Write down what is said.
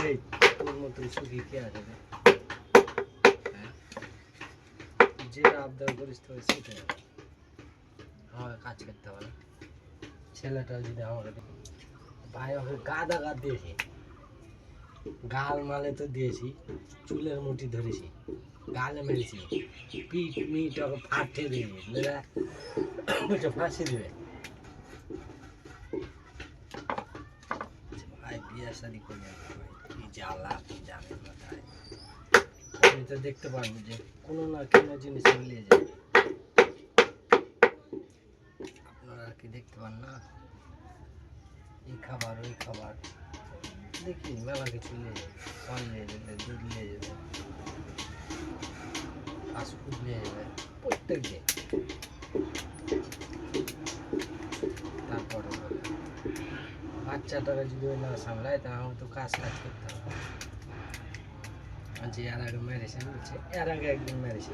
এই তোর মতন সুখী কে আছে রে? হ্যাঁ? যেটা আবদার করিস তো সেটাই আমাকে কাজ করতে হবে না। ছেলেটা যদি আমাকে ভাই ওকে গাদা গাদ দিয়েছি, গাল মালে তো দিয়েছি, চুলের মুঠি ধরেছি, গালে মেরেছি, পিঠ মিট ওকে ফাটে দিয়েছি, ওইটা ফাঁসি দিবে। ভাই বিয়ে শাদি করে কি জ্বালা কি জানে মাথায়। আপনি তো দেখতে পারবো যে কোনো না কোনো জিনিস মিলিয়ে যায়, আপনারা কি দেখতে পান না? এই খাবার ওই খাবার দেখি মেলা কিছু নিয়ে যাবে, ফল নিয়ে যাবে, দুধ নিয়ে যাবে, ফাস্টফুড নিয়ে যাবে প্রত্যেক দিন। তারপরে বাচ্চাটাকে যদি না সামলায় তাহলে তো কাজ করতে হবে। যে এর আগে মেরেছে, এর আগে একদিন মেরেছে।